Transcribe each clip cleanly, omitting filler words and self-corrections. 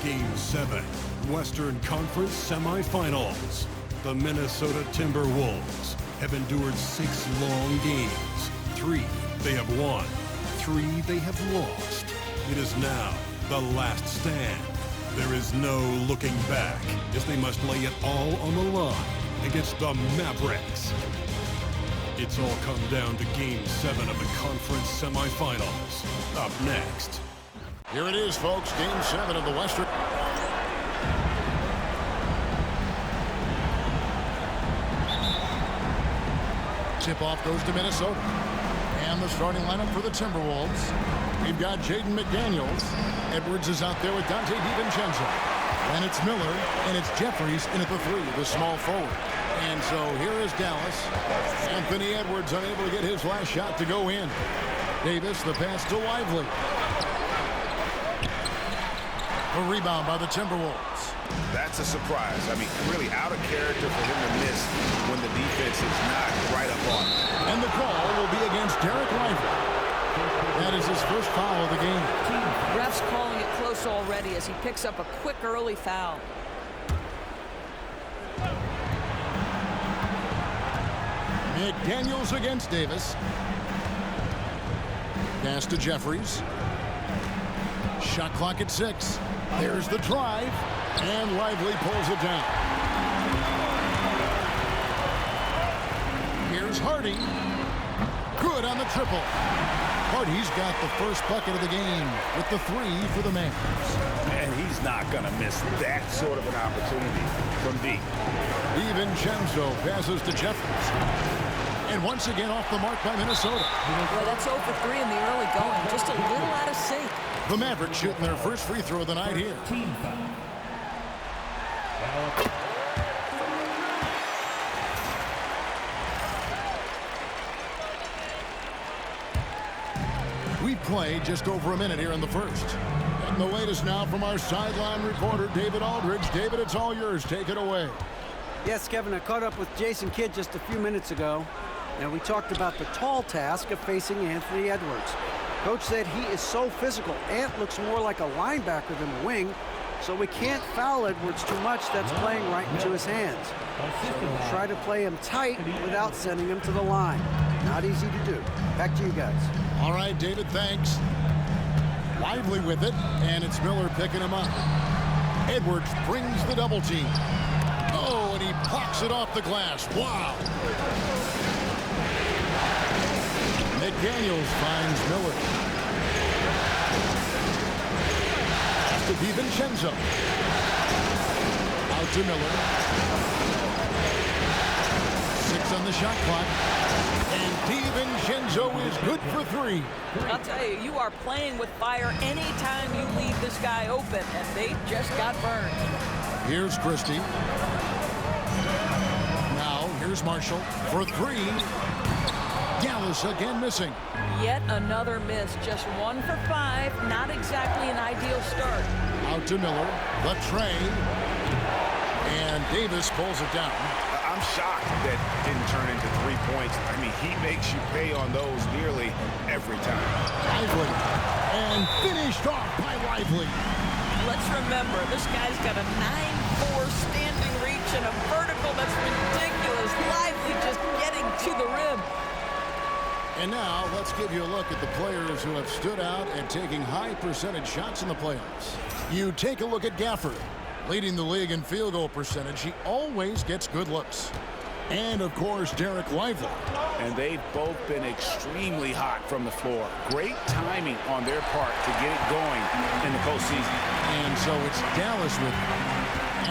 Game 7, Western Conference Semifinals. The Minnesota Timberwolves have endured 6 long games. 3 they have won, 3 they have lost. It is now the last stand. There is no looking back, as they must lay it all on the line against the Mavericks. It's all come down to Game 7 of the conference semifinals. Up next. Here it is, folks. Game 7 of the Western. Tip-off goes to Minnesota. And the starting lineup for the Timberwolves. We've got Jaden McDaniels. Edwards is out there with Dante DiVincenzo. And it's Miller, and it's Jeffries in at the 3, the small forward. And so here is Dallas. Anthony Edwards unable to get his last shot to go in. Davis, the pass to Lively. A rebound by the Timberwolves. That's a surprise. I mean, really out of character for him to miss when the defense is not right up on him. And the call will be against Derek Lively. That is his first foul of the game. Ref's calling it close already as he picks up a quick early foul. McDaniels against Davis. Pass to Jeffries. Shot clock at 6. There's the drive, and Lively pulls it down. Here's Hardy. Good on the triple. Hardy's got the first bucket of the game with the 3 for the Mavericks. And he's not going to miss that sort of an opportunity from deep. DiVincenzo passes to Jeffries. And once again off the mark by Minnesota. Well, that's 0 for 3 in the early going. Just a little out of sync. The Mavericks shooting their first free throw of the night here. We played just over a minute here in the first. And the latest now from our sideline reporter, David Aldridge. David, it's all yours. Take it away. Yes, Kevin, I caught up with Jason Kidd just a few minutes ago, and we talked about the tall task of facing Anthony Edwards. Coach said he is so physical. Ant looks more like a linebacker than a wing, so we can't foul Edwards too much. That's playing right into his hands. So we'll try to play him tight without sending him to the line. Not easy to do. Back to you guys. All right, David, thanks. Lively with it, and it's Miller picking him up. Edwards brings the double team. Oh, and he blocks it off the glass. Wow. McDaniels finds Miller. Pass to DiVincenzo. Out to Miller. 6 on the shot clock. And DiVincenzo is good for 3. I'll tell you, you are playing with fire anytime you leave this guy open, and they just got burned. Here's Christie. Now, here's Marshall for 3. Dallas again missing. Yet another miss. Just 1 for 5. Not exactly an ideal start. Out to Miller. The tray. And Davis pulls it down. I'm shocked that didn't turn into 3 points. I mean, he makes you pay on those nearly every time. Lively. And finished off by Lively. Let's remember, this guy's got a 9'4" standing reach and a vertical that's ridiculous. Lively just getting to the rim. And now, let's give you a look at the players who have stood out and taking high percentage shots in the playoffs. You take a look at Gafford, leading the league in field goal percentage. He always gets good looks. And, of course, Derek Lively. And they've both been extremely hot from the floor. Great timing on their part to get it going in the postseason. And so it's Dallas with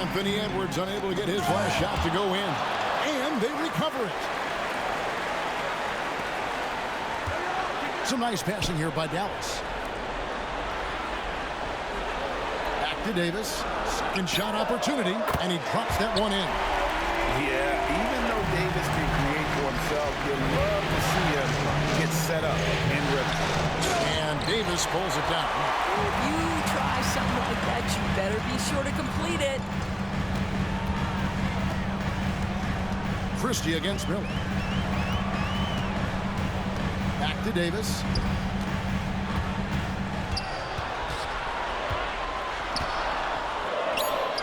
Anthony Edwards unable to get his last shot to go in. And they recover it. Some nice passing here by Dallas. Back to Davis. Second shot opportunity, and he drops that one in. Yeah, even though Davis can create for himself, you'd love to see him get set up in rhythm. And Davis pulls it down. If you try something like that, you better be sure to complete it. Christie against Miller. Back to Davis.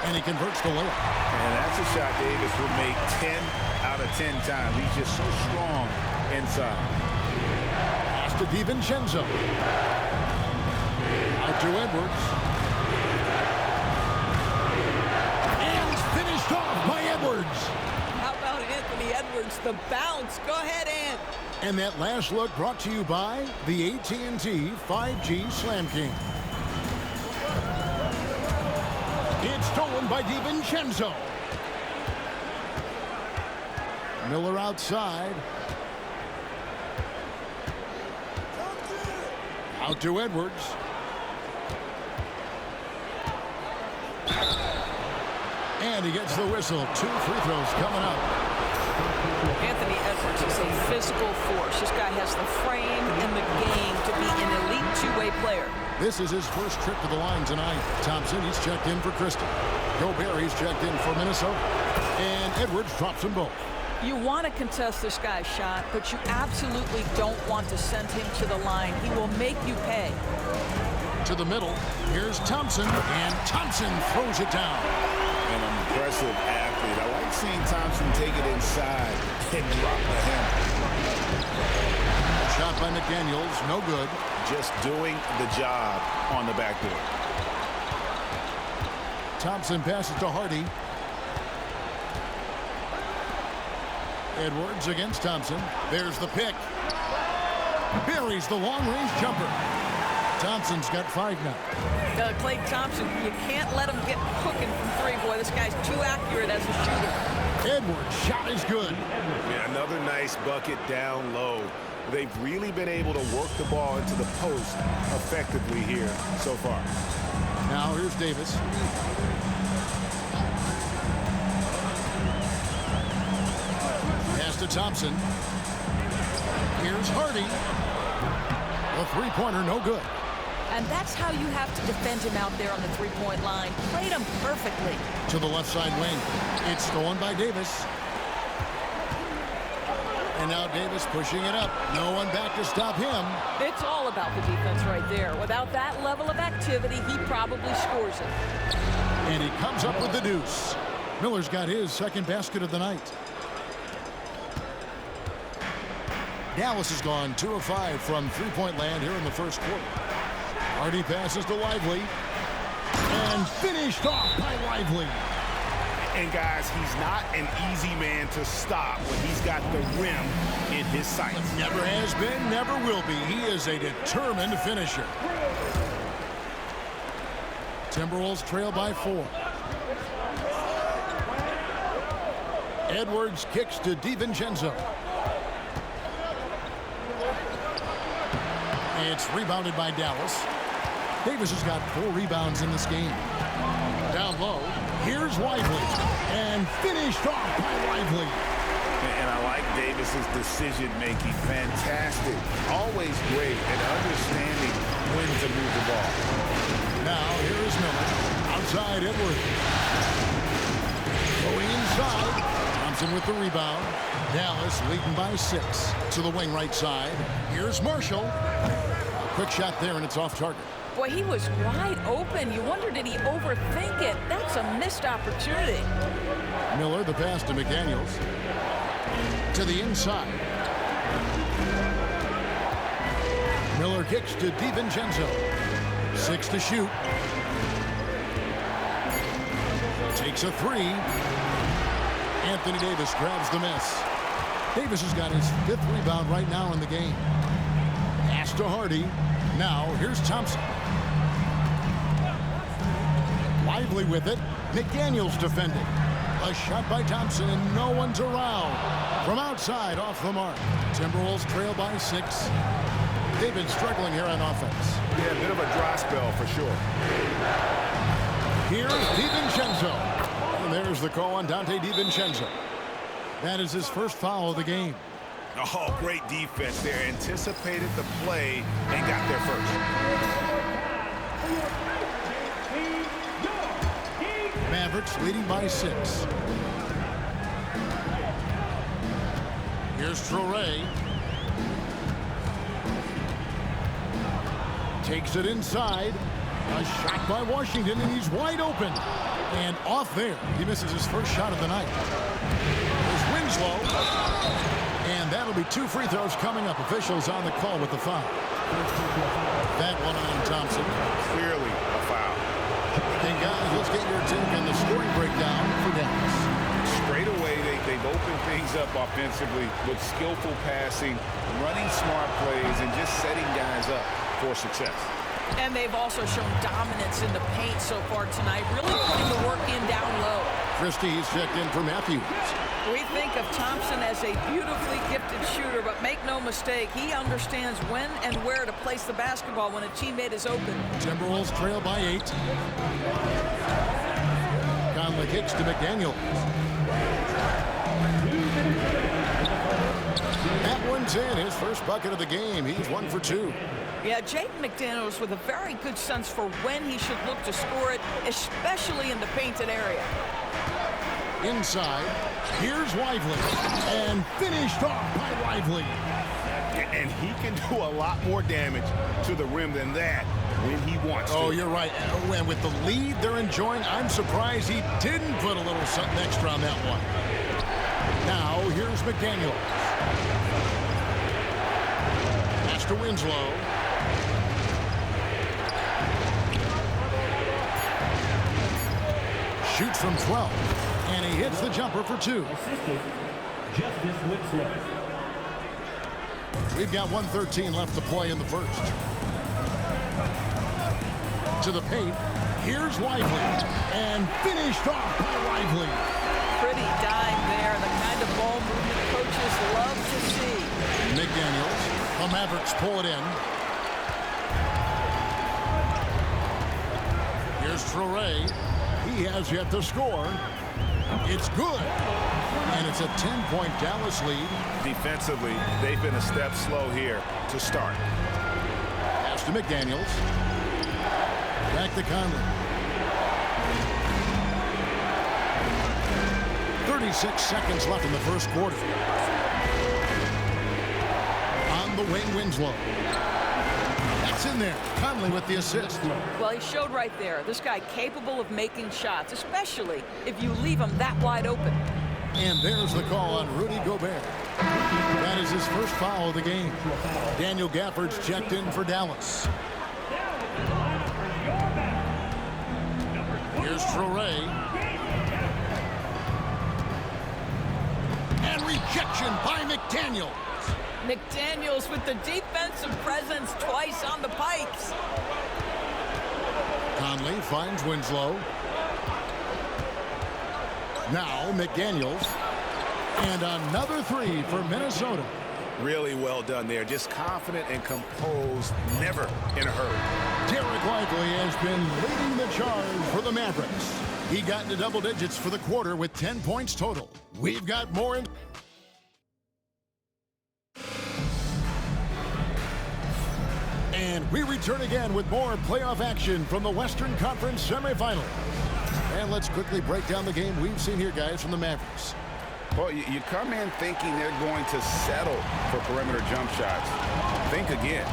And he converts the layup. And that's a shot Davis will make 10 out of 10 times. He's just so strong inside. Pass to DiVincenzo. Out to Edwards. And finished off by Edwards. How about Anthony Edwards, the bounce? Go ahead, Ant. And that last look brought to you by the AT&T 5G Slam King. It's stolen by DiVincenzo. Miller outside. Out to Edwards. And he gets the whistle. 2 free throws coming up. Anthony Edwards is a physical force. This guy has the frame and the game to be an elite two-way player. This is his first trip to the line tonight. Thompson, he's checked in for Kristen. Gobert, he's checked in for Minnesota. And Edwards drops them both. You want to contest this guy's shot, but you absolutely don't want to send him to the line. He will make you pay. To the middle. Here's Thompson. And Thompson throws it down. An impressive athlete. I like seeing Thompson take it inside and drop the hammer. Shot by McDaniels, no good. Just doing the job on the backboard. Thompson passes to Hardy. Edwards against Thompson. There's the pick. Buries the long-range jumper. Thompson's got 5 now. Klay Thompson, you can't let him get cooking from three. Boy, this guy's too accurate as a shooter. Edwards' shot is good. Yeah, another nice bucket down low. They've really been able to work the ball into the post effectively here so far. Now here's Davis. Pass to Thompson. Here's Hardy. The three-pointer, no good. And that's how you have to defend him out there on the three-point line. Played him perfectly. To the left side wing. It's stolen by Davis. And now Davis pushing it up. No one back to stop him. It's all about the defense right there. Without that level of activity, he probably scores it. And he comes up with the deuce. Miller's got his second basket of the night. Dallas has gone 2 of 5 from three-point land here in the first quarter. Hardy passes to Lively. And finished off by Lively. And guys, he's not an easy man to stop when he's got the rim in his sights. Never has been, never will be. He is a determined finisher. Timberwolves trail by 4. Edwards kicks to DiVincenzo. It's rebounded by Dallas. Davis has got 4 rebounds in this game. Down low, here's Lively. And finished off by Lively. And I like Davis's decision-making. Fantastic. Always great at understanding when to move the ball. Now, here is Miller. Outside, Edwards. Going inside. Thompson with the rebound. Dallas leading by 6. To the wing right side. Here's Marshall. A quick shot there, and it's off target. Boy, he was wide open. You wonder, did he overthink it? That's a missed opportunity. Miller, the pass to McDaniels. To the inside. Miller kicks to DiVincenzo. 6 to shoot. Takes a 3. Anthony Davis grabs the miss. Davis has got his 5th rebound right now in the game. Pass to Hardy. Now, here's Thompson. Lively with it. McDaniels defending. A shot by Thompson, and no one's around. From outside, off the mark. Timberwolves trail by 6. They've been struggling here on offense. Yeah, a bit of a dry spell for sure. Here's DiVincenzo. And there's the call on Dante DiVincenzo. That is his first foul of the game. Oh, great defense there. Anticipated the play and got there first. Mavericks leading by 6. Here's Traoré. Takes it inside. A shot by Washington, and he's wide open. And off there, he misses his first shot of the night. There's Winslow. And that'll be 2 free throws coming up. Officials on the call with the foul. That one on Thompson. Clearly a foul. And guys, let's get your take on the scoring breakdown for Dallas. Straight away, they've opened things up offensively with skillful passing, running smart plays, and just setting guys up for success. And they've also shown dominance in the paint so far tonight, really putting the work in down low. Christie's checked in for Matthews. We think of Thompson as a beautifully gifted shooter, but make no mistake, he understands when and where to place the basketball when a teammate is open. Timberwolves trail by 8. Conley kicks to McDaniel. That one's in, his first bucket of the game. He's 1 for 2. Yeah, Jaden McDaniels with a very good sense for when he should look to score it, especially in the painted area. Inside, here's Lively, and finished off by Lively. And he can do a lot more damage to the rim than that when he wants to. Oh, you're right. And with the lead they're enjoying, I'm surprised he didn't put a little something extra on that one. Now, here's McDaniel. Pass to Winslow. Shoots from 12. And he hits the jumper for 2. We've got 1:13 left to play in the first. To the paint. Here's Lively. And finished off by Lively. Pretty dime there, the kind of ball movement coaches love to see. McDaniels. The Mavericks pull it in. Here's Traoré. He has yet to score. It's good. And it's a 10-point Dallas lead. Defensively, they've been a step slow here to start. Pass to McDaniels. Back to Conley. 36 seconds left in the first quarter. On the wing, Winslow. That's in there. Conley with the assist. Well, he showed right there. This guy capable of making shots, especially if you leave him that wide open. And there's the call on Rudy Gobert. That is his first foul of the game. Daniel Gafford's checked in for Dallas. Here's Traoré. And rejection by McDaniel. McDaniels with the defensive presence twice on the pipes. Conley finds Winslow. Now McDaniels. And another 3 for Minnesota. Really well done there. Just confident and composed, never in a hurry. Derek Lively has been leading the charge for the Mavericks. He got into double digits for the quarter with 10 points total. We've got more in. And we return again with more playoff action from the Western Conference semifinals. And let's quickly break down the game we've seen here, guys, from the Mavericks. Well, you come in thinking they're going to settle for perimeter jump shots. Think again.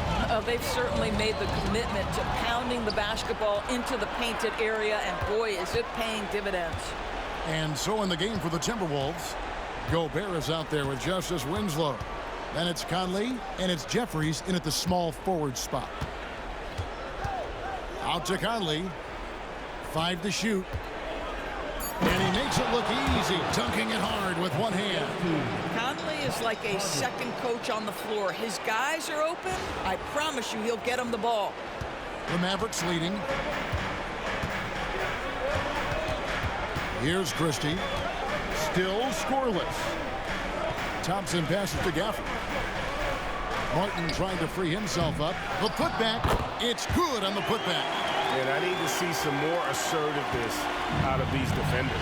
They've certainly made the commitment to pounding the basketball into the painted area, and boy, is it paying dividends. And so in the game for the Timberwolves, Gobert is out there with Justice Winslow. Then it's Conley, and it's Jeffries in at the small forward spot. Out to Conley. 5 to shoot. And he makes it look easy, dunking it hard with one hand. Conley is like a second coach on the floor. His guys are open. I promise you he'll get them the ball. The Mavericks leading. Here's Christie. Still scoreless. Thompson passes to Gafford. Martin trying to free himself up. The putback. It's good on the putback. And I need to see some more assertiveness out of these defenders.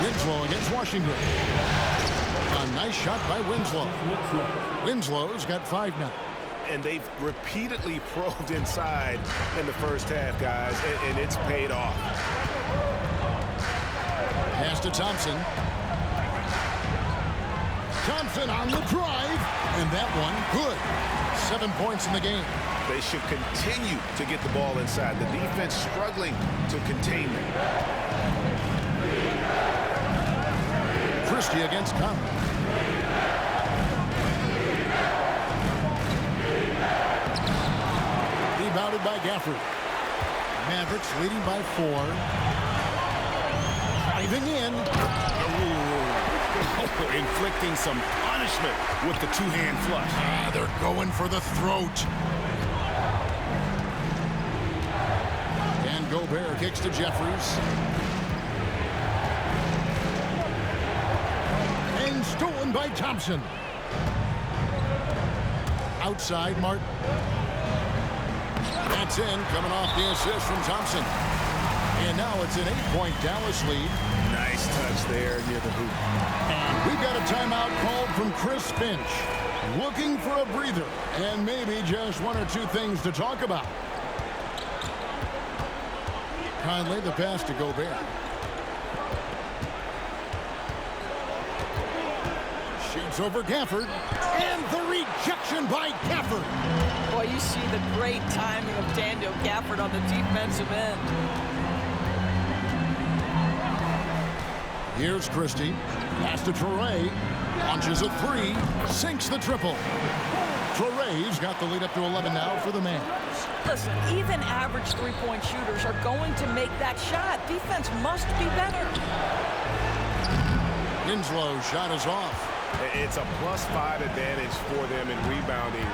Winslow against Washington. A nice shot by Winslow. Winslow's got 5 now. And they've repeatedly probed inside in the first half, guys, and it's paid off. Pass to Thompson. Thompson on the drive, and that one good. 7 points in the game. They should continue to get the ball inside. The defense struggling to contain them. Christie against Conley. Rebounded by Gafford. Mavericks leading by 4. Driving in. Inflicting some punishment with the two-hand flush. They're going for the throat. And Gobert kicks to Jeffries. And stolen by Thompson. Outside, Martin. That's in, coming off the assist from Thompson. And now it's an 8-point Dallas lead. Nice touch there near the hoop. And we've got a timeout called from Chris Finch. Looking for a breather and maybe just one or two things to talk about. Conley, the pass to Gobert. Shoots over Gafford. And the rejection by Gafford. Boy, you see the great timing of Daniel Gafford on the defensive end. Here's Christie. Pass to Traore. Launches a 3. Sinks the triple. Traore's got the lead up to 11 now for the Mavs. Listen, even average three-point shooters are going to make that shot. Defense must be better. Winslow's shot is off. It's a +5 advantage for them in rebounding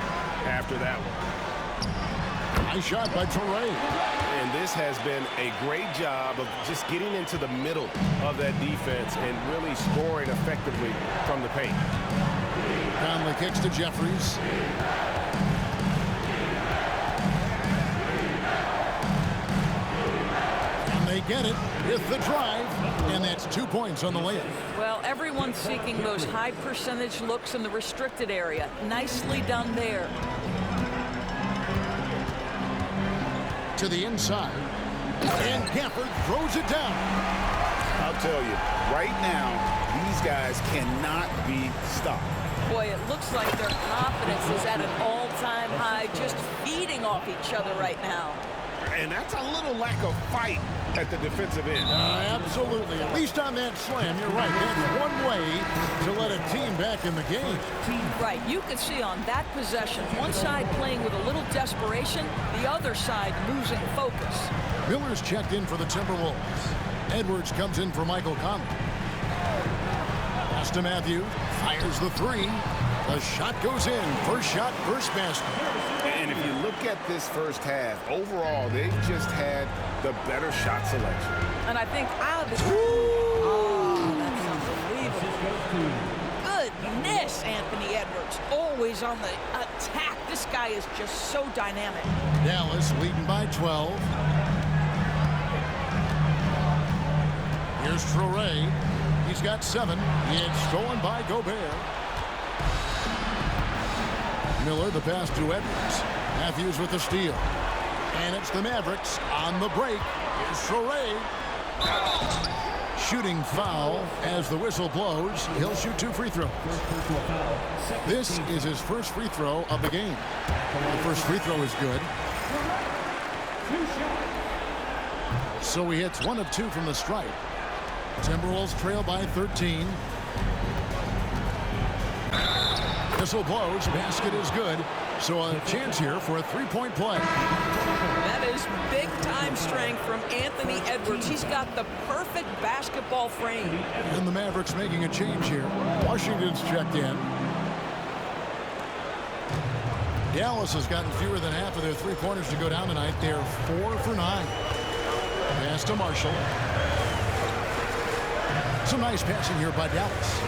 after that one. Nice shot by Traore. And this has been a great job of just getting into the middle of that defense and really scoring effectively from the paint. Conley kicks to Jeffries. And they get it with the drive. And that's 2 points on the layup. Well, everyone's seeking those high percentage looks in the restricted area. Nicely done there. To the inside. And Gafford throws it down. I'll tell you, right now, these guys cannot be stopped. Boy, it looks like their confidence is at an all-time high, just feeding off each other right now. And that's a little lack of fight at the defensive end. Absolutely. At least on that slam, you're right. That's one way to let a team back in the game. Right. You could see on that possession, one side playing with a little desperation, the other side losing focus. Miller's checked in for the Timberwolves. Edwards comes in for Michael Conley. Pass to Matthew. Fires the 3. The shot goes in. First shot, first basket. And if you look at this first half, overall, they've just had the better shot selection. And I think out of this... Oh, that's unbelievable. Goodness, Anthony Edwards. Always on the attack. This guy is just so dynamic. Dallas leading by 12. Here's Traore. He's got 7. It's stolen by Gobert. Miller, the pass to Edwards. Matthews with the steal. And it's the Mavericks on the break. Here's Traore. Shooting foul as the whistle blows. He'll shoot 2 free throws. This is his first free throw of the game. The first free throw is good. So he hits 1 of 2 from the stripe. Timberwolves trail by 13. Whistle blows. Basket is good. So a chance here for a 3-point play. That is big-time strength from Anthony Edwards. He's got the perfect basketball frame. And the Mavericks making a change here. Washington's checked in. Dallas has gotten fewer than half of their three-pointers to go down tonight. They're 4 for 9. Pass to Marshall. Some nice passing here by Dallas.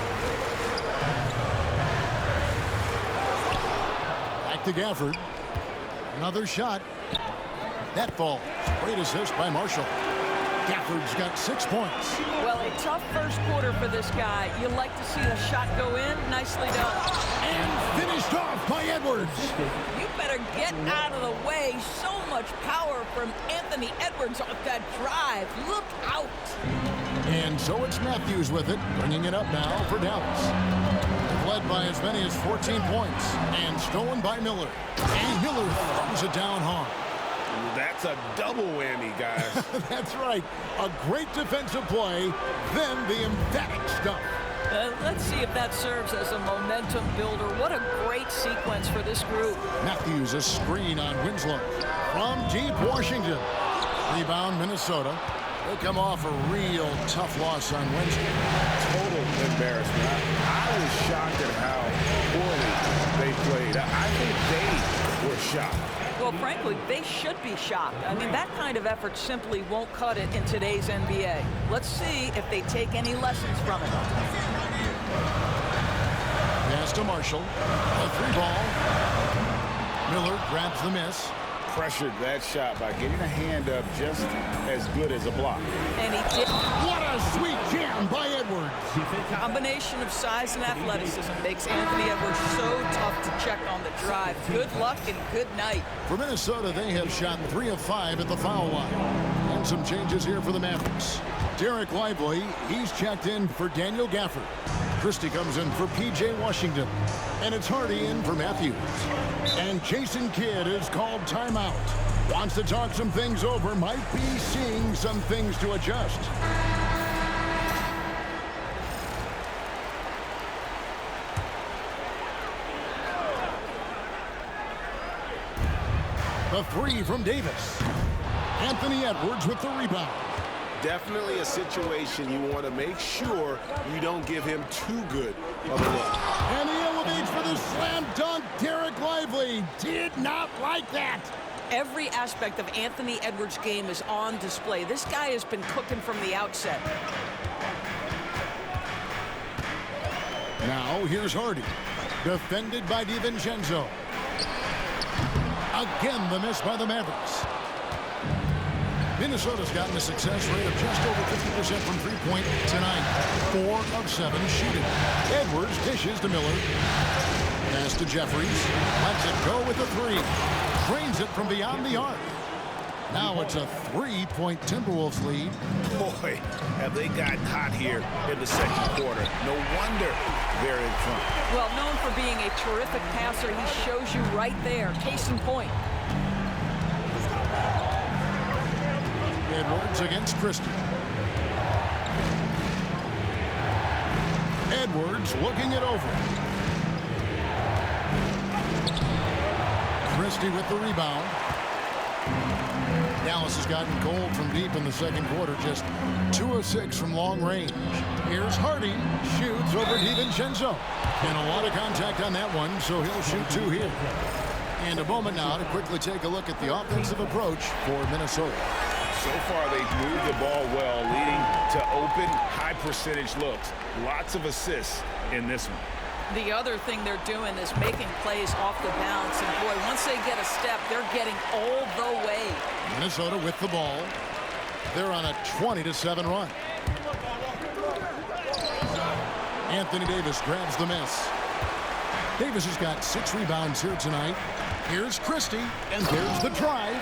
Back to Gafford. Another shot. That falls. Great assist by Marshall. Gafford's got 6 points. Well, a tough first quarter for this guy. You like to see the shot go in. Nicely done. And finished off by Edwards. You better get out of the way. So much power from Anthony Edwards on that drive. Look out. And so it's Matthews with it, bringing it up now for Dallas. led by as many as 14 points and stolen by Miller. And Miller throws it down hard. That's a double whammy, guys. That's right. A great defensive play, then the emphatic stuff. Let's see if that serves as a momentum builder. What a great sequence for this group. Matthews, a screen on Winslow. From deep Washington. Rebound, Minnesota. They come off a real tough loss on Wednesday. Total embarrassment. I was shocked at how poorly they played. I think they were shocked. Well, frankly, they should be shocked. I mean, that kind of effort simply won't cut it in today's NBA. Let's see if they take any lessons from it. Pass to Marshall. A three ball. Miller grabs the miss. Pressured that shot by getting a hand up just as good as a block. And he did. What a sweet jam by Edwards. Combination of size and athleticism makes Anthony Edwards so tough to check on the drive. Good luck and good night. For Minnesota, they have shot 3 of 5 at the foul line. And some changes here for the Mavericks. Derek Lively, he's checked in for Daniel Gafford. Christie comes in for P.J. Washington. And it's Hardy in for Matthews. And Jason Kidd is called timeout. Wants to talk some things over, might be seeing some things to adjust. The three from Davis. Anthony Edwards with the rebound. Definitely a situation you want to make sure you don't give him too good of a look. And he elevates for the slam dunk. Derek Lively did not like that. Every aspect of Anthony Edwards' game is on display. This guy has been cooking from the outset. Now here's Hardy. Defended by DiVincenzo. Again, the miss by the Mavericks. Minnesota's gotten a success rate of just over 50% from three-point tonight. 4 of 7 shooting. Edwards dishes to Miller. Pass to Jeffries. Lets it go with the three. Drains it from beyond the arc. Now it's a 3-point Timberwolves lead. Boy, have they gotten hot here in the second quarter. No wonder they're in front. Well, known for being a terrific passer, he shows you right there. Case in point. Edwards against Christie. Edwards looking it over. Christie with the rebound. Dallas has gotten cold from deep in the second quarter. Just 2 of 6 from long range. Here's Hardy. Shoots over DiVincenzo. And a lot of contact on that one, so he'll shoot 2 here. And a moment now to quickly take a look at the offensive approach for Minnesota. So far, they've moved the ball well, leading to open, high-percentage looks. Lots of assists in this one. The other thing they're doing is making plays off the bounce. And, boy, once they get a step, they're getting all the way. Minnesota with the ball. They're on a 20-7 run. Anthony Davis grabs the miss. Davis has got 6 rebounds here tonight. Here's Christie, and there's the drive.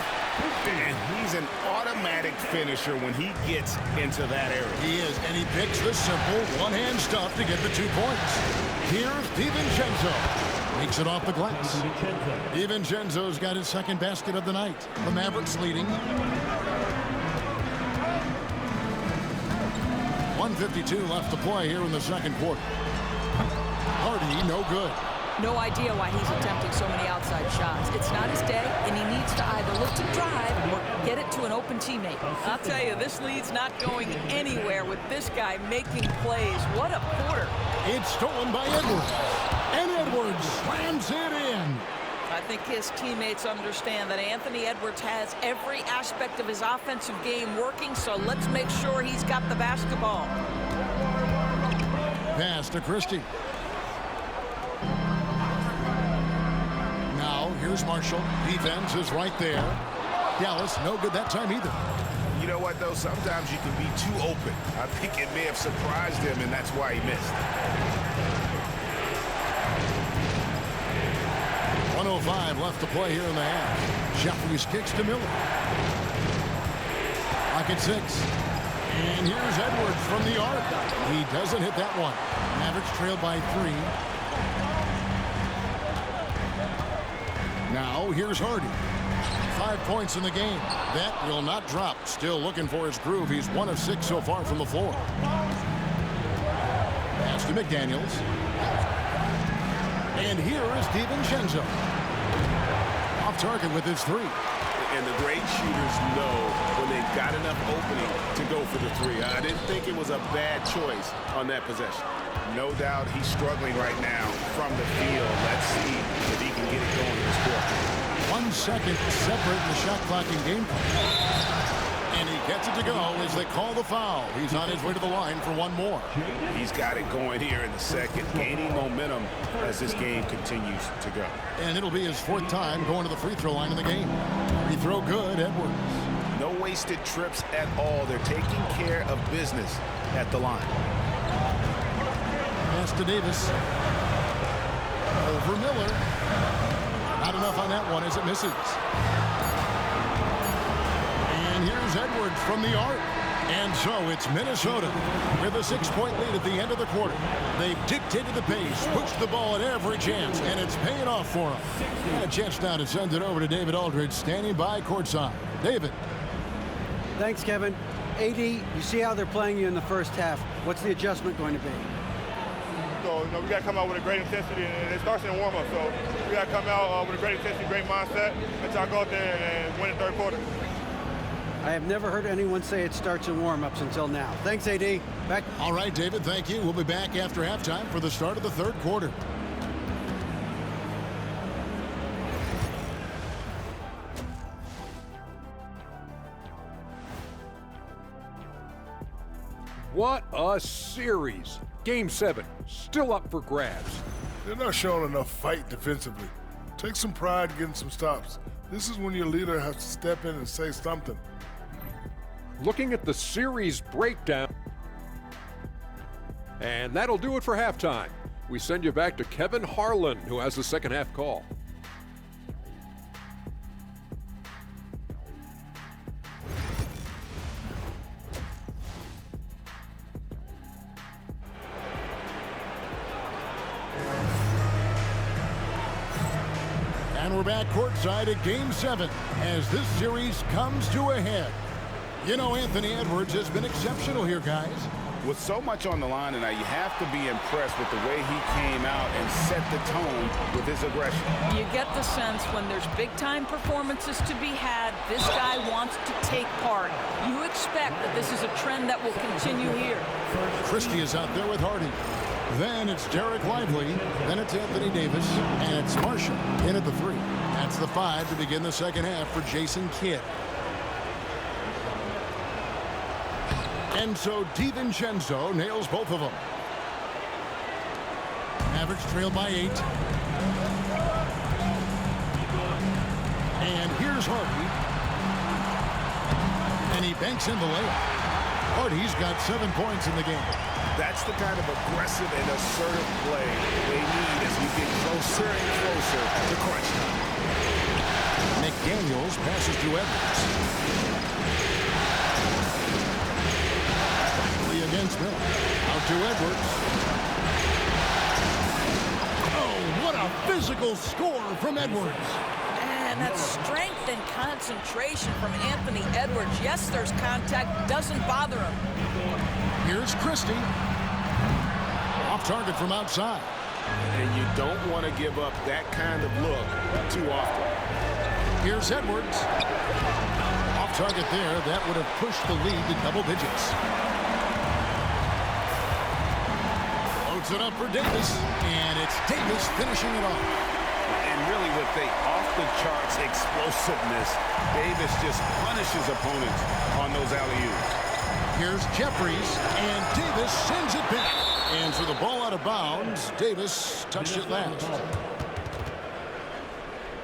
And he's an automatic finisher when he gets into that area. He is, and he picks the simple one-hand stuff to get the 2 points. Here's DiVincenzo. Makes it off the glass. DiVincenzo's got his second basket of the night. The Mavericks leading. 1:52 left to play here in the second quarter. Hardy, no good. No idea why he's attempting so many outside shots. It's not his day, and he needs to either look to drive or get it to an open teammate. I'll tell you, this lead's not going anywhere with this guy making plays. What a quarter. It's stolen by Edwards. And Edwards slams it in. I think his teammates understand that Anthony Edwards has every aspect of his offensive game working, so let's make sure he's got the basketball. Pass to Christie. Now, here's Marshall. Defense is right there. Dallas, no good that time either. You know what, though? Sometimes you can be too open. I think it may have surprised him, and that's why he missed. 1:05 left to play here in the half. Jeffries kicks to Miller. Pocket 6. And here's Edwards from the arc. He doesn't hit that one. Mavericks trailed by 3. go. Here's Hardy. 5 points in the game. That will not drop. Still looking for his groove. He's 1 of 6 so far from the floor. Pass to McDaniels. And here is DiVincenzo. Off target with his 3. And the great shooters know when they've got enough opening to go for the 3. I didn't think it was a bad choice on that possession. No doubt he's struggling right now from the field. Let's see if he can get it going this quarter. 1 second separating the shot clock in game. And he gets it to go as they call the foul. He's on his way to the line for 1 more. He's got it going here in the second, gaining momentum as this game continues to go. And it'll be his 4th time going to the free throw line in the game. Free throw good, Edwards. No wasted trips at all. They're taking care of business at the line. Pass to Davis. Over Miller. Not enough on that one as it misses. And here's Edwards from the arc. And so it's Minnesota with a 6-point lead at the end of the quarter. They've dictated the pace, pushed the ball at every chance, and it's paying off for them. And a chance now to send it over to David Aldridge, standing by courtside. David. Thanks, Kevin. AD, you see how they're playing you in the first half. What's the adjustment going to be? So, we got to come out with a great intensity, and it starts in the warm-up. So, we got to come out with a great intensity, great mindset, and try to go out there and win the third quarter. I have never heard anyone say it starts in warm-ups until now. Thanks, AD. Back. All right, David, thank you. We'll be back after halftime for the start of the third quarter. What a series. Game 7, still up for grabs. They're not showing enough fight defensively. Take some pride getting some stops. This is when your leader has to step in and say something. Looking at the series breakdown. And that'll do it for halftime. We send you back to Kevin Harlan, who has the second half call. And we're back courtside at Game 7 as this series comes to a head. You know, Anthony Edwards has been exceptional here, guys. With so much on the line tonight, you have to be impressed with the way he came out and set the tone with his aggression. You get the sense when there's big-time performances to be had, this guy wants to take part. You expect that this is a trend that will continue here. Christie is out there with Hardy. Then it's Derek Lively. Then it's Anthony Davis. And it's Marshall in at the 3. That's the 5 to begin the second half for Jason Kidd. And so DiVincenzo nails both of them. Mavericks trail by 8. And here's Hardy. And he banks in the layup. Hardy's got 7 points in the game. That's the kind of aggressive and assertive play they need as we get closer and closer to crunch time. McDaniels passes to Edwards. Against Miller. Out to Edwards. Oh, what a physical score from Edwards. And that strength and concentration from Anthony Edwards. Yes, there's contact. Doesn't bother him. Here's Christie. Off target from outside. And you don't want to give up that kind of look too often. Here's Edwards. Off target there. That would have pushed the lead to double digits. Loads it up for Davis. And it's Davis finishing it off. And really with the off-the-charts explosiveness, Davis just punishes opponents on those alley-oops. Here's Jeffries, and Davis sends it back. And for the ball out of bounds, Davis touched it last.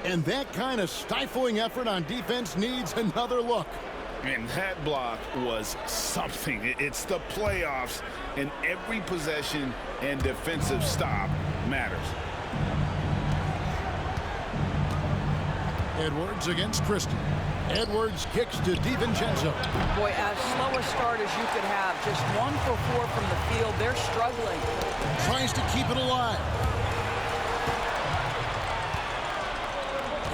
And that kind of stifling effort on defense needs another look. And that block was something. It's the playoffs, and every possession and defensive stop matters. Edwards against Christie. Edwards kicks to DiVincenzo. Boy, as slow a start as you could have. Just 1 for 4 from the field. They're struggling. Tries to keep it alive.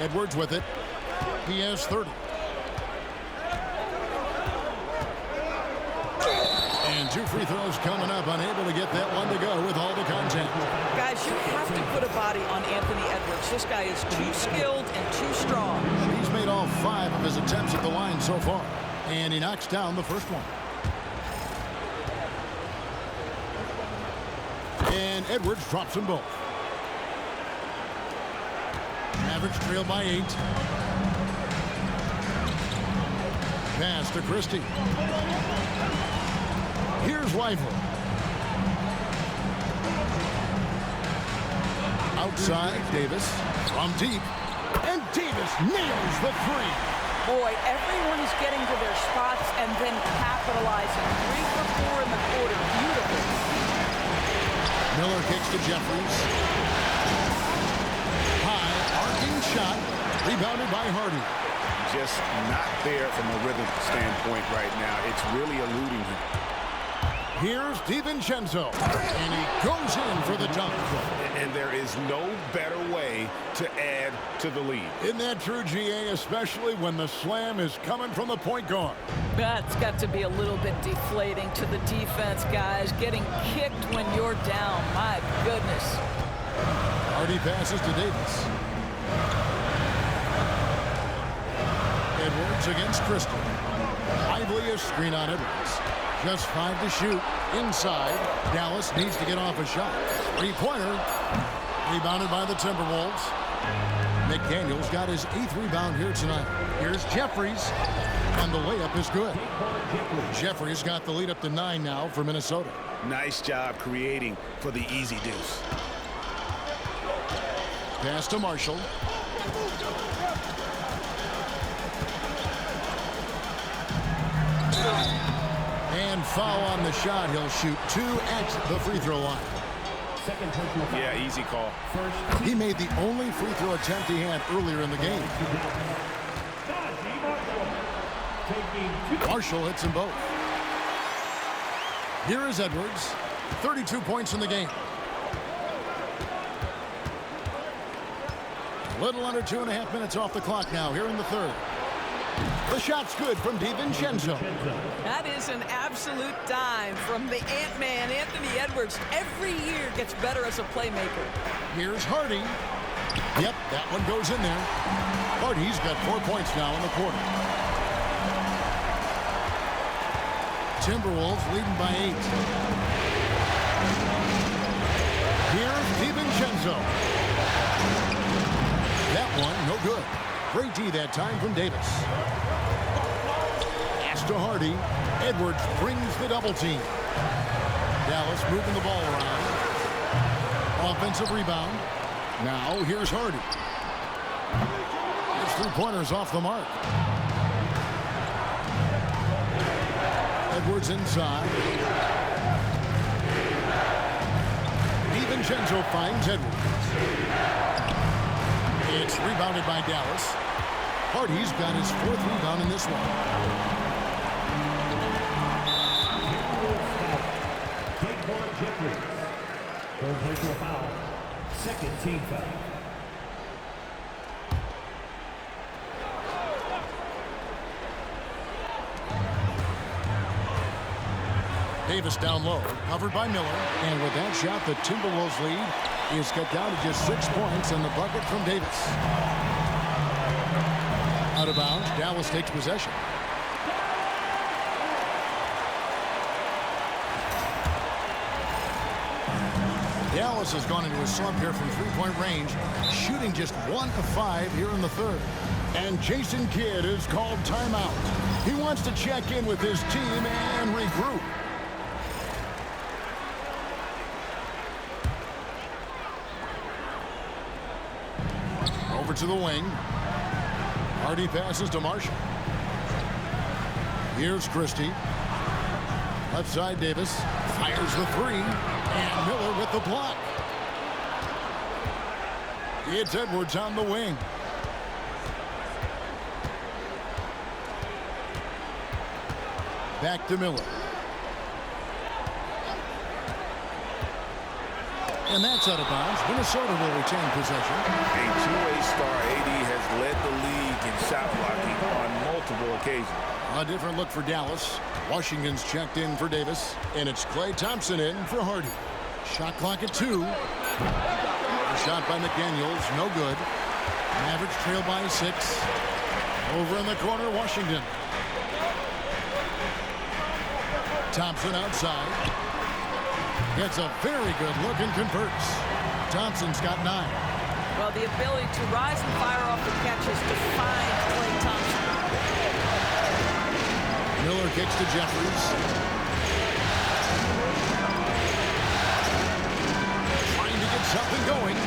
Edwards with it. He has 30. And 2 free throws coming up, unable to get that one to go with all the contact. Guys, you have to put a body on Anthony Edwards. This guy is too skilled and too strong. He's made all 5 of his attempts at the line so far. And he knocks down the first one. And Edwards drops them both. Mavericks trail by 8. Pass to Christie. Here's Weifel. Outside, Davis from deep. And Davis nails the 3. Boy, everyone is getting to their spots and then capitalizing. 3 for 4 in the quarter. Beautiful. Miller kicks to Jeffries. High, arcing shot. Rebounded by Hardy. Just not there from a rhythm standpoint right now. It's really eluding him. Here's DiVincenzo, and he goes in for the dunk. And there is no better way to add to the lead. Isn't that true, GA, especially when the slam is coming from the point guard? That's got to be a little bit deflating to the defense, guys. Getting kicked when you're down. My goodness. Hardy passes to Davis. Edwards against Christie. Lively a screen on Edwards. Just 5 to shoot. Inside. Dallas needs to get off a shot. 3-pointer. Rebounded by the Timberwolves. McDaniels got his 8th rebound here tonight. Here's Jeffries. And the layup is good. Jeffries got the lead up to 9 now for Minnesota. Nice job creating for the easy deuce. Pass to Marshall. And foul on the shot. He'll shoot 2 at the free throw line. Yeah, easy call. He made the only free throw attempt he had earlier in the game. Marshall hits them both. Here is Edwards. 32 points in the game. A little under 2.5 minutes off the clock now here in the third. The shot's good from DiVincenzo. That is an absolute dime from the Ant-Man, Anthony Edwards. Every year gets better as a playmaker. Here's Hardy. Yep, that one goes in there. Hardy's got 4 points now in the quarter. Timberwolves leading by 8. Here's DiVincenzo. That one, no good. Great D that time from Davis. Pass to Hardy. Edwards brings the double team. Dallas moving the ball around. Offensive rebound. Now here's Hardy. His 3-pointers off the mark. Edwards inside. DiVincenzo finds Edwards. It's rebounded by Dallas. Hardy's got his 4th rebound in this one. Personal foul. Second team foul. Davis down low, covered by Miller. And with that shot, the Timberwolves lead is cut down to just 6 points and the bucket from Davis. Out of bounds, Dallas takes possession. Dallas has gone into a slump here from 3-point range, shooting just 1 of 5 here in the third. And Jason Kidd is called timeout. He wants to check in with his team and regroup. Over to the wing. Hardy passes to Marshall. Here's Christie. Left side, Davis fires the 3. And Miller with the block. It's Edwards on the wing. Back to Miller. And that's out of bounds. Minnesota will retain possession. A two-way star, AD has led the league in shot blocking on multiple occasions. A different look for Dallas. Washington's checked in for Davis. And it's Klay Thompson in for Hardy. Shot clock at 2. A shot by McDaniels, no good. Mavericks trail by 6. Over in the corner, Washington. Thompson outside. Gets a very good look and converts. Thompson's got 9. Well, the ability to rise and fire off the catches defines Klay Thompson. Miller kicks to Jeffries. Trying to get something going.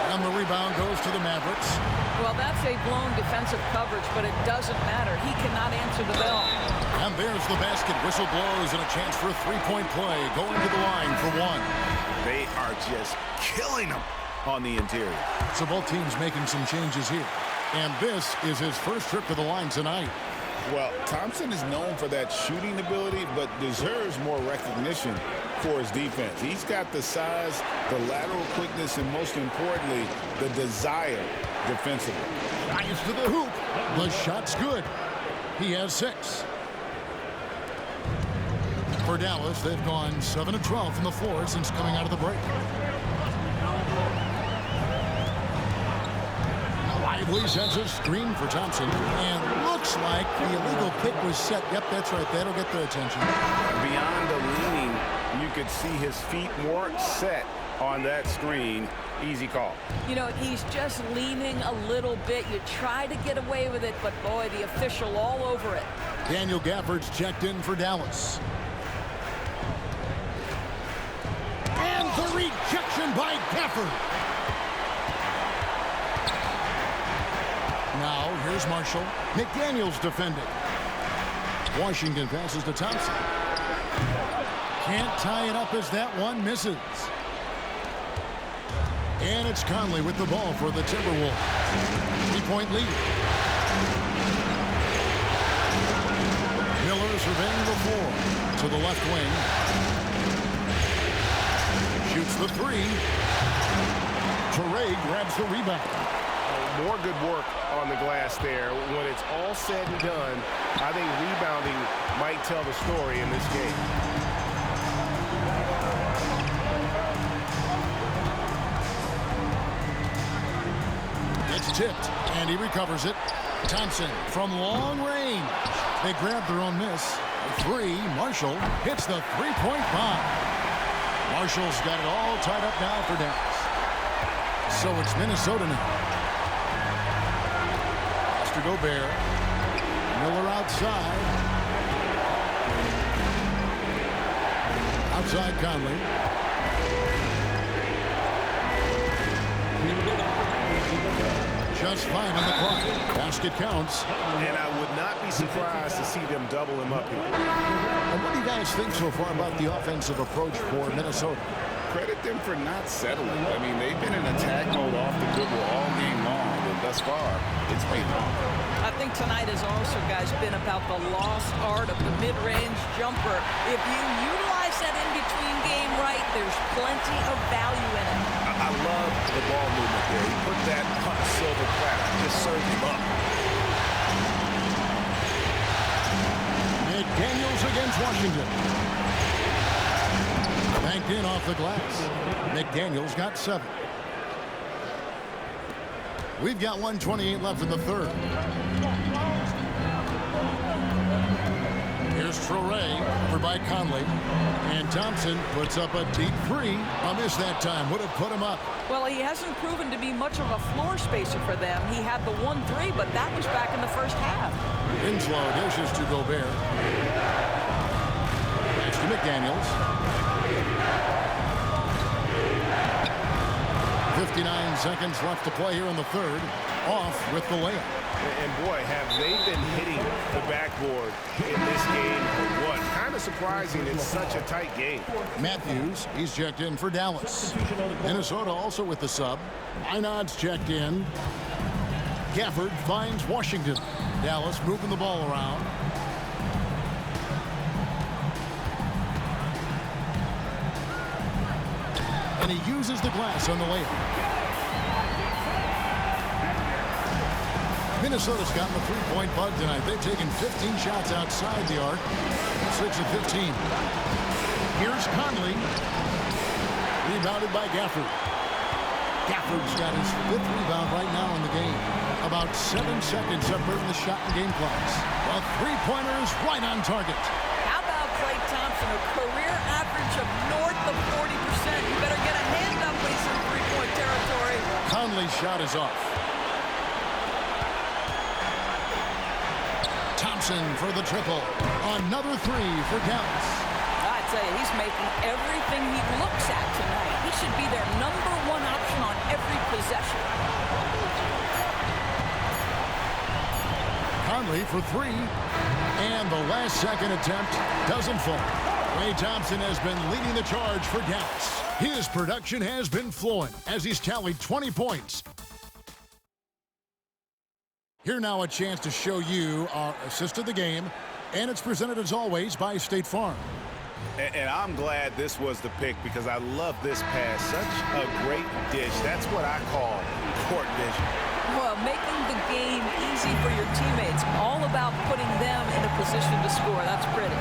And the rebound goes to the Mavericks. Well, that's a blown defensive coverage, but it doesn't matter. He cannot answer the bell. And there's the basket. Whistle blows and a chance for a three-point play. Going to the line for 1. They are just killing them on the interior. So both teams making some changes here. And this is his first trip to the line tonight. Well, Thompson is known for that shooting ability, but deserves more recognition for his defense. He's got the size, the lateral quickness, and most importantly, the desire defensively. Drives to the hoop. The shot's good. He has 6. For Dallas, they've gone 7 of 12 from the floor since coming out of the break. Lively sends a screen for Thompson, and looks like the illegal pick was set. Yep, that's right. That'll get their attention. Beyond the leaning, you could see his feet weren't set on that screen. Easy call. You know, he's just leaning a little bit. You try to get away with it, but boy, the official all over it. Daniel Gafford's checked in for Dallas. And the rejection by Gafford. Now, here's Marshall. McDaniels defending. Washington passes to Thompson. Can't tie it up as that one misses. And it's Conley with the ball for the Timberwolves. 3-point lead. Miller surveying the floor to the left wing. Shoots the 3. Toure grabs the rebound. More good work on the glass there. When it's all said and done, I think rebounding might tell the story in this game. It's tipped, and he recovers it. Thompson from long range. They grab their own miss. A 3. Marshall hits the 3-point bomb. Marshall's got it all tied up now for Dallas. So it's Minnesota now. To Gobert. Miller outside. Outside Conley. Just 5 on the clock. Basket counts. And I would not be surprised to see them double him up here. And what do you guys think so far about the offensive approach for Minnesota? Credit them for not settling. I mean, they've been in attack mode off the dribble all game long, and thus far, it's paid off. I think tonight has also, guys, been about the lost art of the mid-range jumper. If you utilize that in-between game right, there's plenty of value in it. I love the ball movement there. He put that on a silver platter. Just served him up. McDaniels against Washington. Banked in off the glass. McDaniels got 7. We've got 1:28 left in the third. Here's Toure, over by Conley. And Thompson puts up a deep 3. A miss that time. Would have put him up. Well, he hasn't proven to be much of a floor spacer for them. He had the 1-3, but that was back in the first half. Winslow dishes to Gobert. Pass to McDaniels. 59 seconds left to play here in the third. Off with the layup. And boy, have they been hitting the backboard in this game or what? Kind of surprising it's such a tight game. Matthews, he's checked in for Dallas. Minnesota also with the sub. Einad's checked in. Gafford finds Washington. Dallas moving the ball around. and he uses the glass on the layup. Minnesota's gotten the three-point bug tonight. They've taken 15 shots outside the arc, 6 of 15. Here's Conley, rebounded by Gafford. Gafford's got his 5th rebound right now in the game. About 7 seconds separating the shot and game clocks. A three-pointer is right on target. How about Klay Thompson, a career average of north of 40%? You better get a hand up when he's in three-point territory. Conley's shot is off. Thompson for the triple. Another 3 for Dallas. I tell you, he's making everything he looks at tonight. He should be their #1 option on every possession. Conley for 3. And the last second attempt doesn't fall. Klay Thompson has been leading the charge for Dallas. His production has been flowing as he's tallied 20 points. Here now a chance to show you our assist of the game. And it's presented as always by State Farm. And I'm glad this was the pick because I love this pass. Such a great dish. That's what I call court vision. Well, making the game easy for your teammates. All about putting them in a position to score. That's pretty.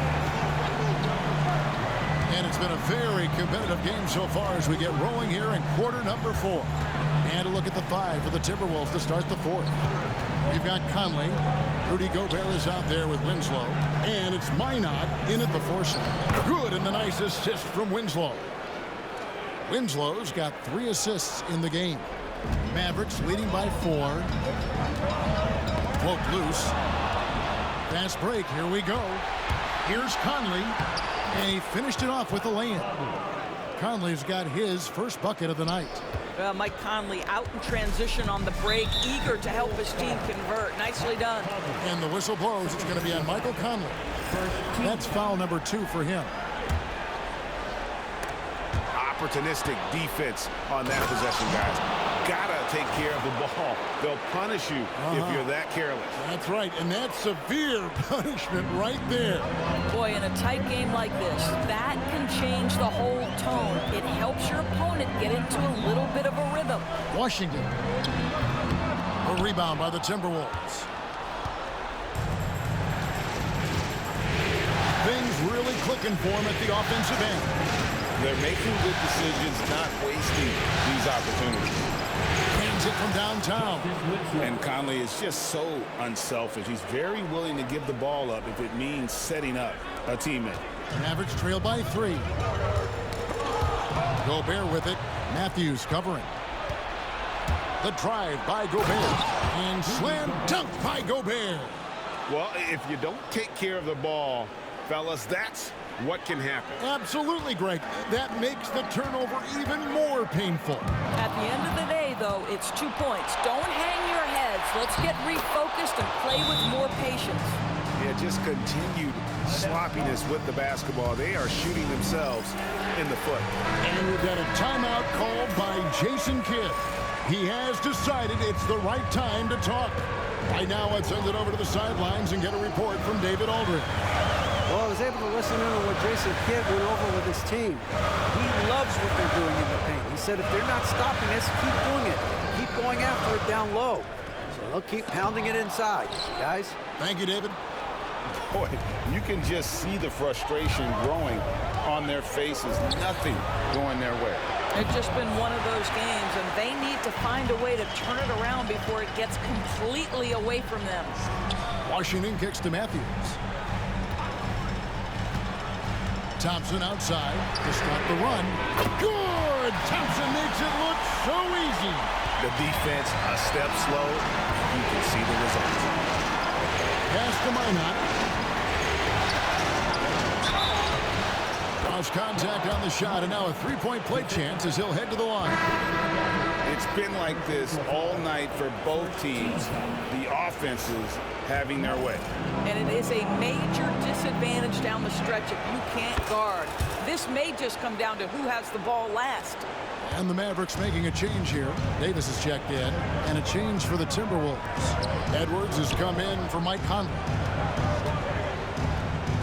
And it's been a very competitive game so far as we get rolling here in quarter number 4. And a look at the 5 for the Timberwolves to start the 4th. We've got Conley. Rudy Gobert is out there with Winslow. And it's Minot in at the 4 side. Good, and the nice assist from Winslow. Winslow's got 3 assists in the game. Mavericks leading by 4. Broke loose. Fast break, here we go. Here's Conley. And he finished it off with a lay-in. Conley's got his first bucket of the night. Mike Conley out in transition on the break, eager to help his team convert. Nicely done. And the whistle blows. It's going to be on Michael Conley. That's foul number 2 for him. Opportunistic defense on that possession, guys. Gotta take care of the ball. They'll punish you if you're that careless. That's right, and that's severe punishment right there. Boy, in a tight game like this, that can change the whole tone. It helps your opponent get into a little bit of a rhythm. Washington. A rebound by the Timberwolves. Things really clicking for him at the offensive end. They're making good decisions, not wasting these opportunities. Hands it from downtown. And Conley is just so unselfish. He's very willing to give the ball up if it means setting up a teammate. Mavericks trail by 3. Gobert with it. Matthews covering. The drive by Gobert. And slam dunk by Gobert. Well, if you don't take care of the ball, fellas, that's what can happen. Absolutely, Greg. That makes the turnover even more painful. At the end of the day, though, it's 2 points. Don't hang your heads. Let's get refocused and play with more patience. Yeah, just continued sloppiness with the basketball. They are shooting themselves in the foot. And we've got a timeout called by Jason Kidd. He has decided it's the right time to talk. Right now, let's send it over to the sidelines and get a report from David Aldridge. Well, I was able to listen in on what Jason Kidd went over with his team. He loves what they're doing in the paint. He said if they're not stopping this, keep doing it. Keep going after it down low. So they'll keep pounding it inside, guys. Thank you, David. Boy, you can just see the frustration growing on their faces. Nothing going their way. It's just been one of those games, and they need to find a way to turn it around before it gets completely away from them. Washington kicks to Matthews. Thompson outside to start the run. Good! Thompson makes it look so easy. The defense a step slow. You can see the results. Pass to Minot. Draws contact on the shot, and now a three-point play chance as he'll head to the line. It's been like this all night for both teams. The offenses having their way. And it is a major disadvantage down the stretch if you can't guard. This may just come down to who has the ball last. And the Mavericks making a change here. Davis has checked in, and a change for the Timberwolves. Edwards has come in for Mike Conley.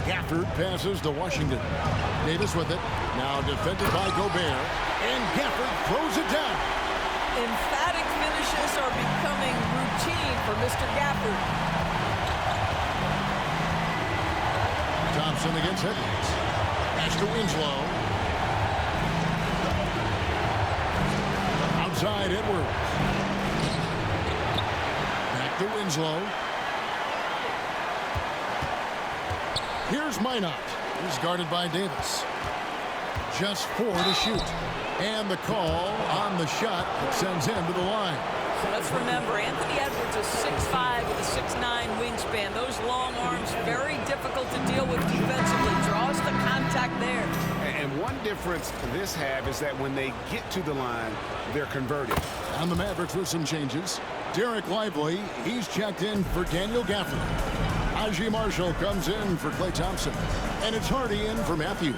Gafford passes to Washington. Davis with it. Now defended by Gobert. And Gafford throws it down. Emphatic finishes are becoming routine for Mr. Gafford. Thompson against Edwards. Pass to Winslow. Outside Edwards. Back to Winslow. Here's Minot. He's guarded by Davis. Just 4 to shoot. And the call on the shot that sends him to the line. Let's remember, Anthony Edwards is 6'5" with a 6'9" wingspan. Those long arms, very difficult to deal with defensively. Draws the contact there. And one difference this have is that when they get to the line, they're converted. On the Mavericks with some changes. Derek Lively, he's checked in for Daniel Gafford. Najee Marshall comes in for Klay Thompson. And it's Hardy in for Matthews.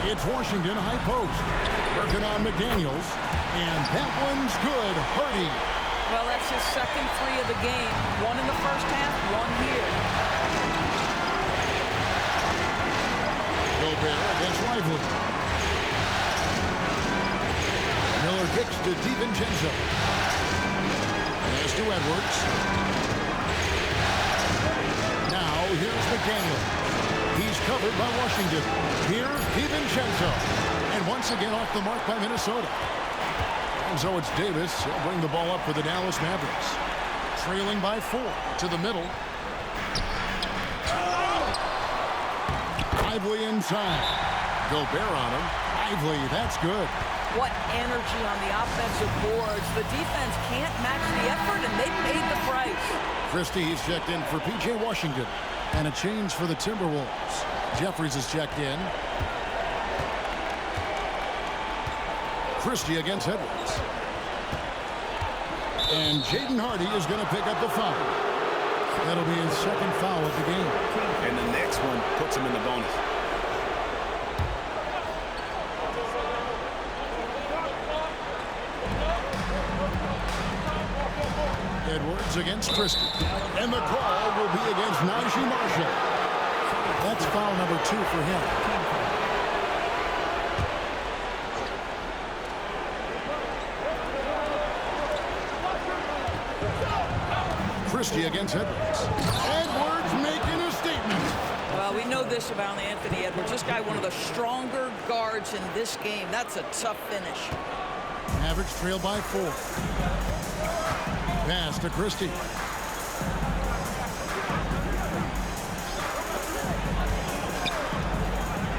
It's Washington high post. Working on McDaniels. And that one's good. Hardy. Well, that's his second 3 of the game. 1 in the first half, 1 here. Gobert against Lively. Miller kicks to DiVincenzo. Pass to Edwards. Now here's McDaniel. He's covered by Washington. Here's DiVincenzo. And once again off the mark by Minnesota. And so it's Davis. He'll bring the ball up for the Dallas Mavericks. Trailing by 4 to the middle. Lively inside. Gobert on him. Lively, that's good. What energy on the offensive boards. The defense can't match the effort, and they paid the price. Christie is checked in for P.J. Washington. And a change for the Timberwolves. Jeffries is checked in. Christie against Edwards. And Jaden Hardy is going to pick up the foul. That'll be his second foul of the game. And the next one puts him in the bonus. Edwards against Christie. And the call will be against Najee Marshall. That's foul number 2 for him. Christie against Edwards. Edwards making a statement. Well, we know this about Anthony Edwards. This guy, one of the stronger guards in this game. That's a tough finish. Mavericks trail by 4. Pass to Christie.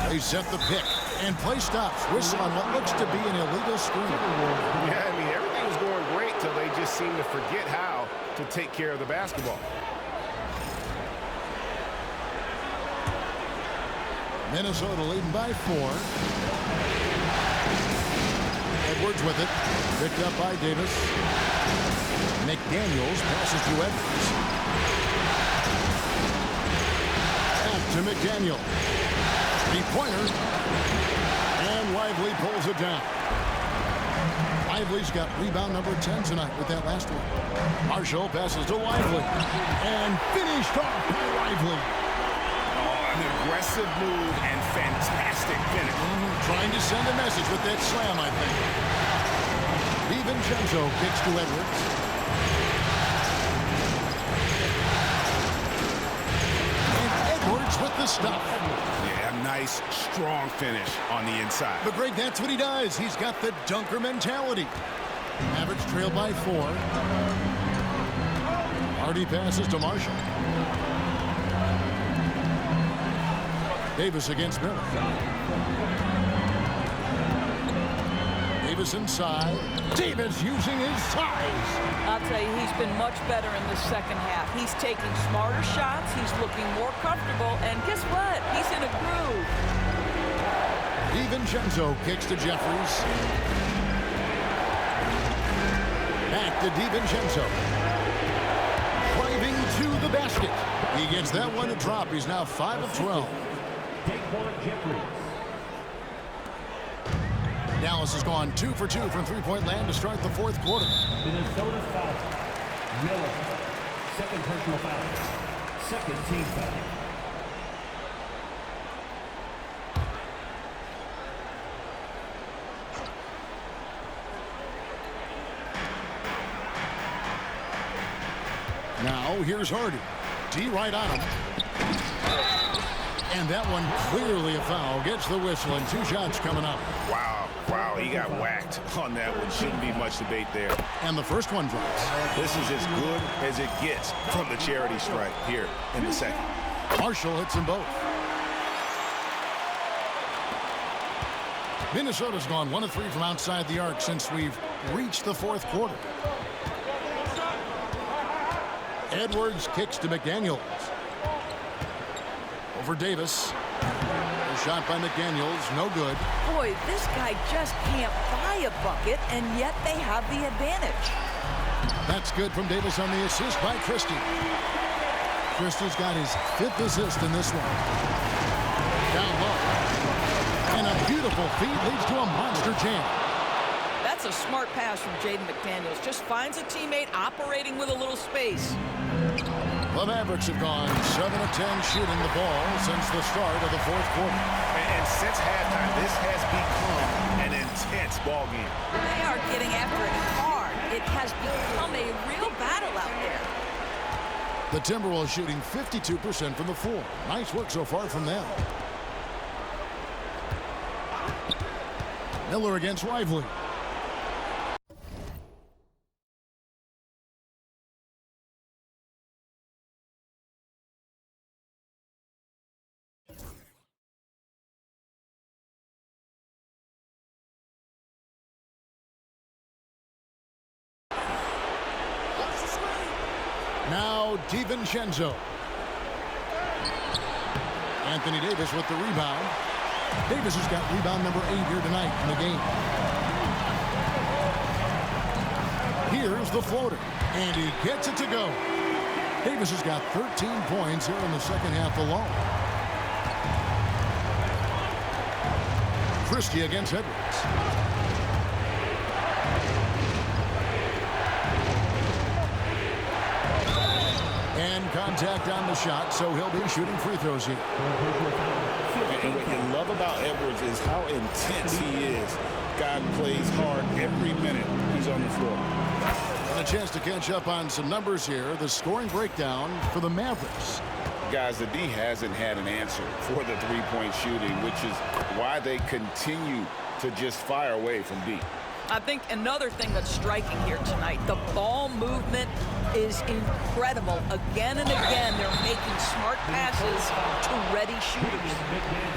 They set the pick, and play stops. Whistle on what looks to be an illegal screen. Yeah, I mean, everything was going great till they just seemed to forget how to take care of the basketball. Minnesota leading by 4. Edwards with it. Picked up by Davis. McDaniels passes to Edwards. Back to McDaniel. 3-pointer. And Lively pulls it down. Lively's got rebound number 10 tonight with that last one. Marshall passes to Lively. And finished off by Lively. An aggressive move and fantastic finish. Trying to send a message with that slam, I think. DiVincenzo kicks to Edwards. And Edwards with the stop. Yeah, nice, strong finish on the inside. But Greg, that's what he does. He's got the dunker mentality. Mavericks trail by 4. Hardy passes to Marshall. Davis against Miller. Davis inside. Davis using his size. I'll tell you, he's been much better in the second half. He's taking smarter shots. He's looking more comfortable. And guess what? He's in a groove. DiVincenzo kicks to Jeffries. Back to DiVincenzo. Driving to the basket. He gets that one to drop. He's now 5 of 12. Dallas has gone 2 for 2 from three-point land to start the fourth quarter. Minnesota foul. Miller. Second personal foul. Second team foul. Now here's Hardy. D right on him. And that one clearly a foul. Gets the whistle and 2 shots coming up. Wow, he got whacked on that one. Shouldn't be much debate there. And the first one drops. This is as good as it gets from the charity stripe here in the second. Marshall hits them both. Minnesota's gone 1 of 3 from outside the arc since we've reached the fourth quarter. Edwards kicks to McDaniels. Over Davis. A shot by McDaniels, no good. Boy, this guy just can't buy a bucket, and yet they have the advantage. That's good from Davis on the assist by Christie. Christie's got his 5th assist in this one. Down low. And a beautiful feed leads to a monster jam. That's a smart pass from Jaden McDaniels. Just finds a teammate operating with a little space. The Mavericks have gone 7 of 10 shooting the ball since the start of the fourth quarter. And since halftime, this has become an intense ball game. They are getting after it hard. It has become a real battle out there. The Timberwolves shooting 52% from the floor. Nice work so far from them. Miller against Lively. Now DiVincenzo. Anthony Davis with the rebound. Davis has got rebound number 8 here tonight in the game. Here's the floater, and he gets it to go. Davis has got 13 points here in the second half alone. Christie against Edwards. And contact on the shot, so he'll be shooting free throws here. And what you love about Edwards is how intense he is. God plays hard every minute he's on the floor. And a chance to catch up on some numbers here. The scoring breakdown for the Mavericks. Guys, the D hasn't had an answer for the three-point shooting, which is why they continue to just fire away from deep. I think another thing that's striking here tonight, the ball movement is incredible. Again and again, they're making smart passes to ready shooters.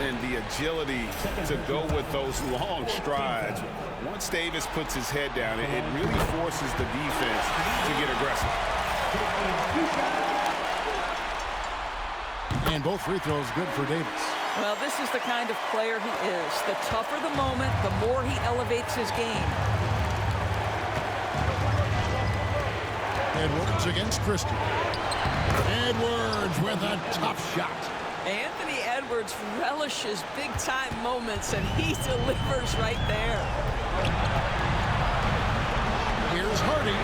And the agility to go with those long strides. Once Davis puts his head down, it really forces the defense to get aggressive. And both free throws good for Davis. Well, this is the kind of player he is. The tougher the moment, the more he elevates his game. Edwards against Christie. Edwards with a tough shot. Anthony Edwards relishes big-time moments, and he delivers right there. Here's Hardy.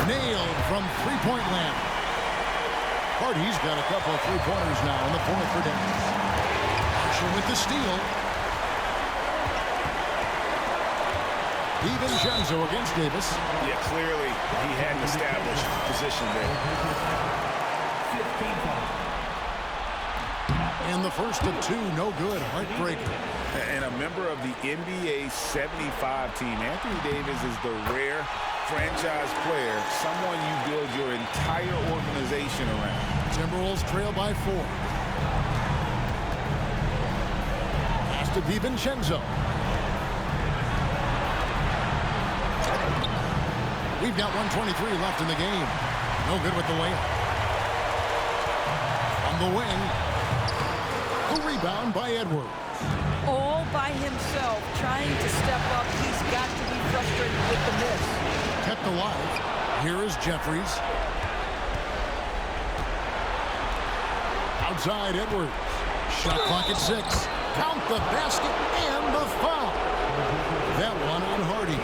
Nailed from three-point land. Hardy's got a couple of three-pointers now in the fourth for Demie. With the steal. DiVincenzo against Davis. Yeah, clearly he had an established position there. And the first of 2, no good. Heartbreaker. And a member of the NBA 75 team, Anthony Davis is the rare franchise player, someone you build your entire organization around. Timberwolves trail by 4. To DiVincenzo. We've got 1:23 left in the game. No good with the layup. On the wing. A rebound by Edwards. All by himself, trying to step up. He's got to be frustrated with the miss. Kept alive. Here is Jeffries. Outside Edwards. Shot clock at 6. Count the basket and the foul. That one on Hardy.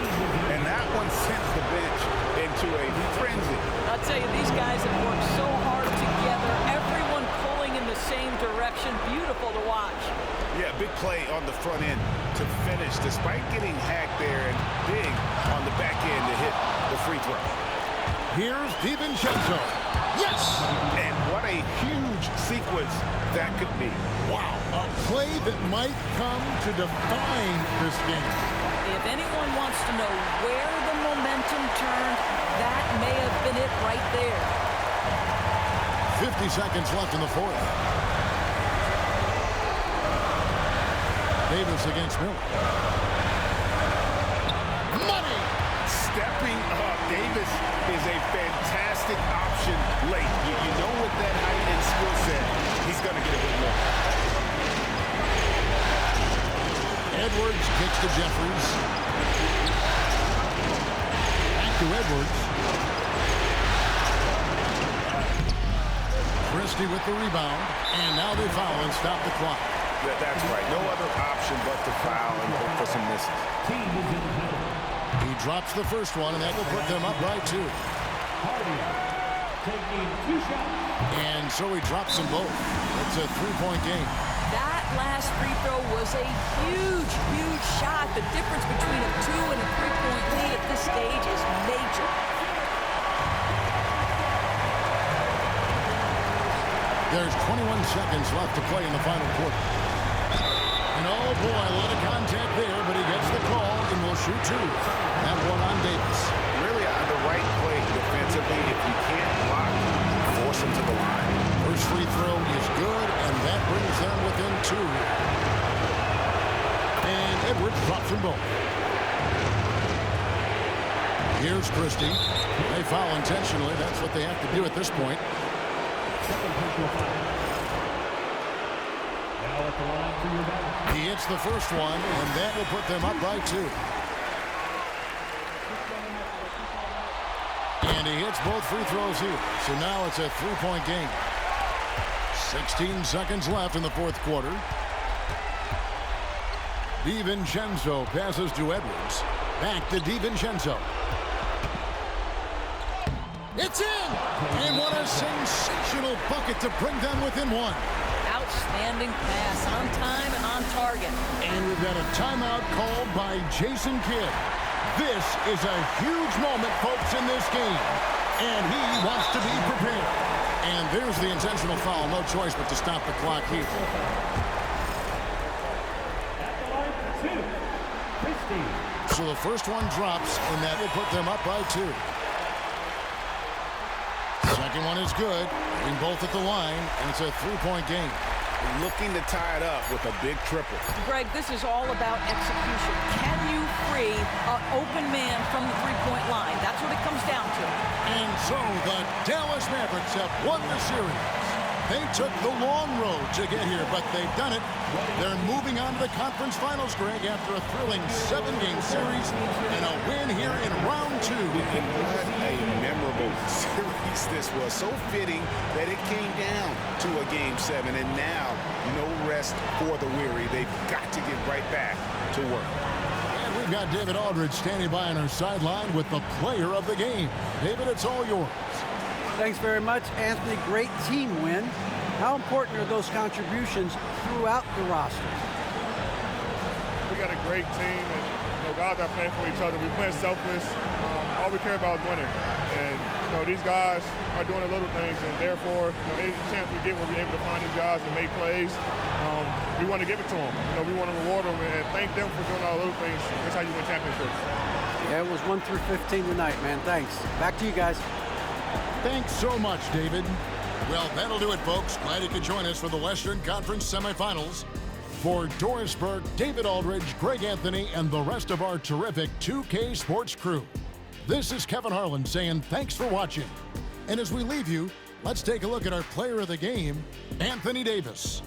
And that one sends the bench into to a frenzy. I'll tell you, these guys have worked so hard together. Everyone pulling in the same direction. Beautiful to watch. Yeah, big play on the front end to finish, despite getting hacked there, and big on the back end to hit the free throw. Here's DiVincenzo. Yes! And what a huge sequence that could be. Wow, a play that might come to define this game. If anyone wants to know where the momentum turned, that may have been it right there. 50 seconds left in the fourth. Davis against Miller. Money! Stepping up, Davis is a fantastic option late. You know with that height and skill set, he's going to get a bit more. Edwards kicks to Jeffries. Back to Edwards. Christie with the rebound. And now they foul and stop the clock. That's right. No other option but to foul and hope for some misses. Team is in the penalty. He drops the first one, and that will put them up by 2. Hardy taking 2 shots. And so he drops them both. It's a 3-point game. That last free throw was a huge, huge shot. The difference between a 2 and a 3-point lead at this stage is major. There's 21 seconds left to play in the final quarter. And oh boy, a lot of contact there, but he gets the call and will shoot 2. That one on Davis. Really the right play defensively. If you can't block, force him to the line. First free throw is good, and that brings them within 2. And Edwards drops them both. Here's Christie. They foul intentionally. That's what they have to do at this point. Second personal foul. Now at the line for your back. He hits the first one, and that will put them up by 2. And he hits both free throws here. So now it's a 3-point game. 16 seconds left in the fourth quarter. DiVincenzo passes to Edwards. Back to DiVincenzo. It's in! And what a sensational bucket to bring them within 1. Outstanding pass, on time and on target. And we've got a timeout called by Jason Kidd. This is a huge moment, folks, in this game. And he wants to be prepared. And there's the intentional foul. No choice but to stop the clock here. At the line for 2. Christie. So the first one drops, and that will put them up by 2. Second one is good. Being both at the line, and it's a 3-point game. Looking to tie it up with a big triple. Greg, this is all about execution. Can you free an open man from the three-point line? That's what it comes down to. And so the Dallas Mavericks have won the series. They took the long road to get here, but they've done it. They're moving on to the conference finals, Greg, after a thrilling 7-game series and a win here in round 2. And what a memorable series this was. So fitting that it came down to a Game 7, and now no rest for the weary. They've got to get right back to work. And we've got David Aldridge standing by on our sideline with the player of the game. David, it's all yours. Thanks very much, Anthony. Great team win. How important are those contributions throughout the roster? We got a great team, and guys are playing for each other. We play selfless. All we care about is winning. And these guys are doing the little things, and therefore, any chance we get, we'll be able to find these guys and make plays. We want to give it to them. We want to reward them and thank them for doing all the little things. That's how you win championships. Yeah, it was 1 through 15 tonight, man. Thanks. Back to you guys. Thanks so much, David. Well, that'll do it, folks. Glad you could join us for the Western Conference semifinals. For Doris Burke, David Aldridge, Greg Anthony, and the rest of our terrific 2K Sports crew, this is Kevin Harlan saying thanks for watching. And as we leave you, let's take a look at our player of the game, Anthony Davis.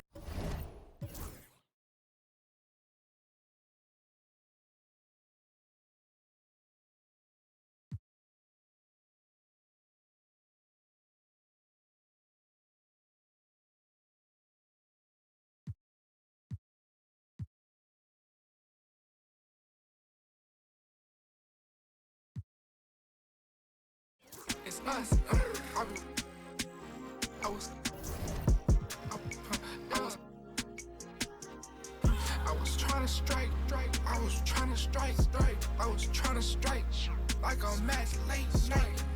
it's us. I was trying to strike. I was trying to strike like a match late night.